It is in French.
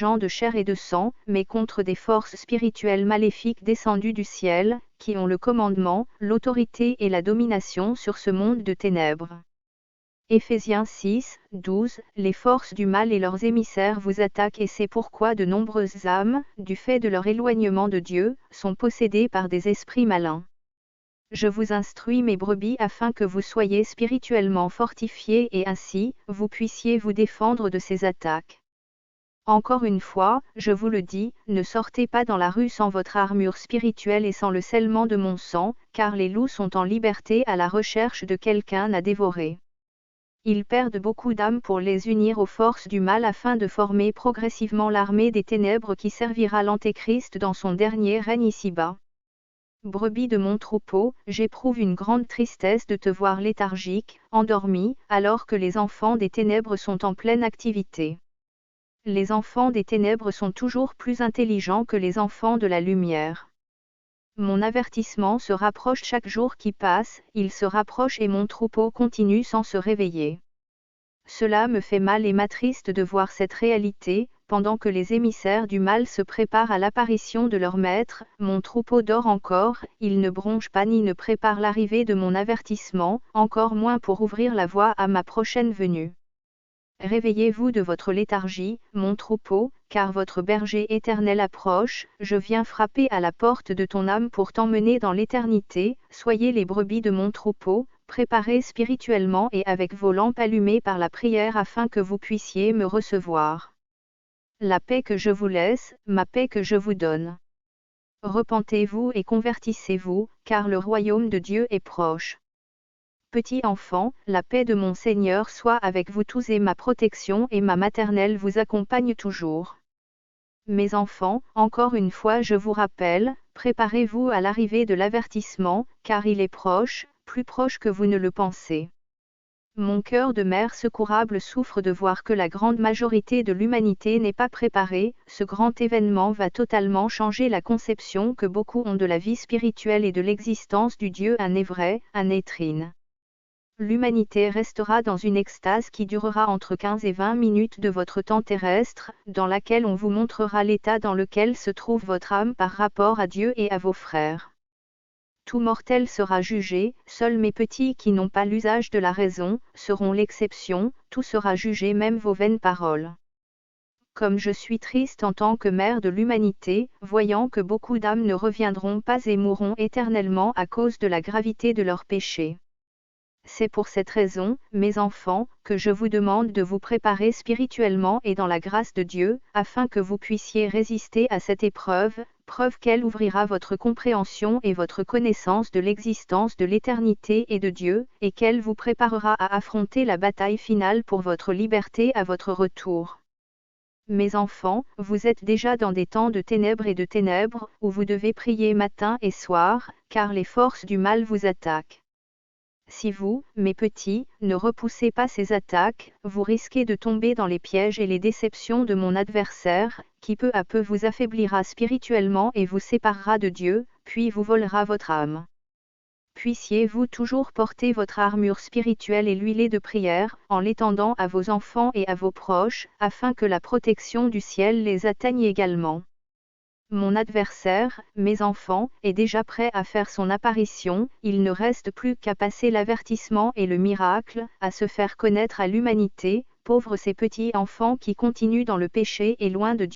gens de chair et de sang, mais contre des forces spirituelles maléfiques descendues du ciel, qui ont le commandement, l'autorité et la domination sur ce monde de ténèbres. Éphésiens 6, 12, les forces du mal et leurs émissaires vous attaquent et c'est pourquoi de nombreuses âmes, du fait de leur éloignement de Dieu, sont possédées par des esprits malins. Je vous instruis mes brebis afin que vous soyez spirituellement fortifiés et ainsi, vous puissiez vous défendre de ces attaques. Encore une fois, je vous le dis, ne sortez pas dans la rue sans votre armure spirituelle et sans le scellement de mon sang, car les loups sont en liberté à la recherche de quelqu'un à dévorer. Ils perdent beaucoup d'âmes pour les unir aux forces du mal afin de former progressivement l'armée des ténèbres qui servira l'Antéchrist dans son dernier règne ici-bas. Brebis de mon troupeau, j'éprouve une grande tristesse de te voir léthargique, endormi, alors que les enfants des ténèbres sont en pleine activité. Les enfants des ténèbres sont toujours plus intelligents que les enfants de la lumière. Mon avertissement se rapproche chaque jour qui passe, il se rapproche et mon troupeau continue sans se réveiller. Cela me fait mal et m'attriste de voir cette réalité, pendant que les émissaires du mal se préparent à l'apparition de leur maître, mon troupeau dort encore, il ne bronche pas ni ne prépare l'arrivée de mon avertissement, encore moins pour ouvrir la voie à ma prochaine venue. Réveillez-vous de votre léthargie, mon troupeau, car votre berger éternel approche, je viens frapper à la porte de ton âme pour t'emmener dans l'éternité, soyez les brebis de mon troupeau, préparez spirituellement et avec vos lampes allumées par la prière afin que vous puissiez me recevoir. La paix que je vous laisse, ma paix que je vous donne. Repentez-vous et convertissez-vous, car le royaume de Dieu est proche. Petits enfants, la paix de mon Seigneur soit avec vous tous et ma protection et ma maternelle vous accompagnent toujours. Mes enfants, encore une fois je vous rappelle, préparez-vous à l'arrivée de l'avertissement, car il est proche, plus proche que vous ne le pensez. Mon cœur de mère secourable souffre de voir que la grande majorité de l'humanité n'est pas préparée, ce grand événement va totalement changer la conception que beaucoup ont de la vie spirituelle et de l'existence du Dieu un est vrai, un est trine. L'humanité restera dans une extase qui durera entre 15 et 20 minutes de votre temps terrestre, dans laquelle on vous montrera l'état dans lequel se trouve votre âme par rapport à Dieu et à vos frères. Tout mortel sera jugé, seuls mes petits qui n'ont pas l'usage de la raison, seront l'exception, tout sera jugé même vos vaines paroles. Comme je suis triste en tant que mère de l'humanité, voyant que beaucoup d'âmes ne reviendront pas et mourront éternellement à cause de la gravité de leurs péchés. C'est pour cette raison, mes enfants, que je vous demande de vous préparer spirituellement et dans la grâce de Dieu, afin que vous puissiez résister à cette épreuve, preuve qu'elle ouvrira votre compréhension et votre connaissance de l'existence de l'éternité et de Dieu, et qu'elle vous préparera à affronter la bataille finale pour votre liberté à votre retour. Mes enfants, vous êtes déjà dans des temps de ténèbres et de ténèbres, où vous devez prier matin et soir, car les forces du mal vous attaquent. Si vous, mes petits, ne repoussez pas ces attaques, vous risquez de tomber dans les pièges et les déceptions de mon adversaire, qui peu à peu vous affaiblira spirituellement et vous séparera de Dieu, puis vous volera votre âme. Puissiez-vous toujours porter votre armure spirituelle et l'huiler de prière, en l'étendant à vos enfants et à vos proches, afin que la protection du ciel les atteigne également. Mon adversaire, mes enfants, est déjà prêt à faire son apparition, il ne reste plus qu'à passer l'avertissement et le miracle, à se faire connaître à l'humanité, pauvres ces petits enfants qui continuent dans le péché et loin de Dieu.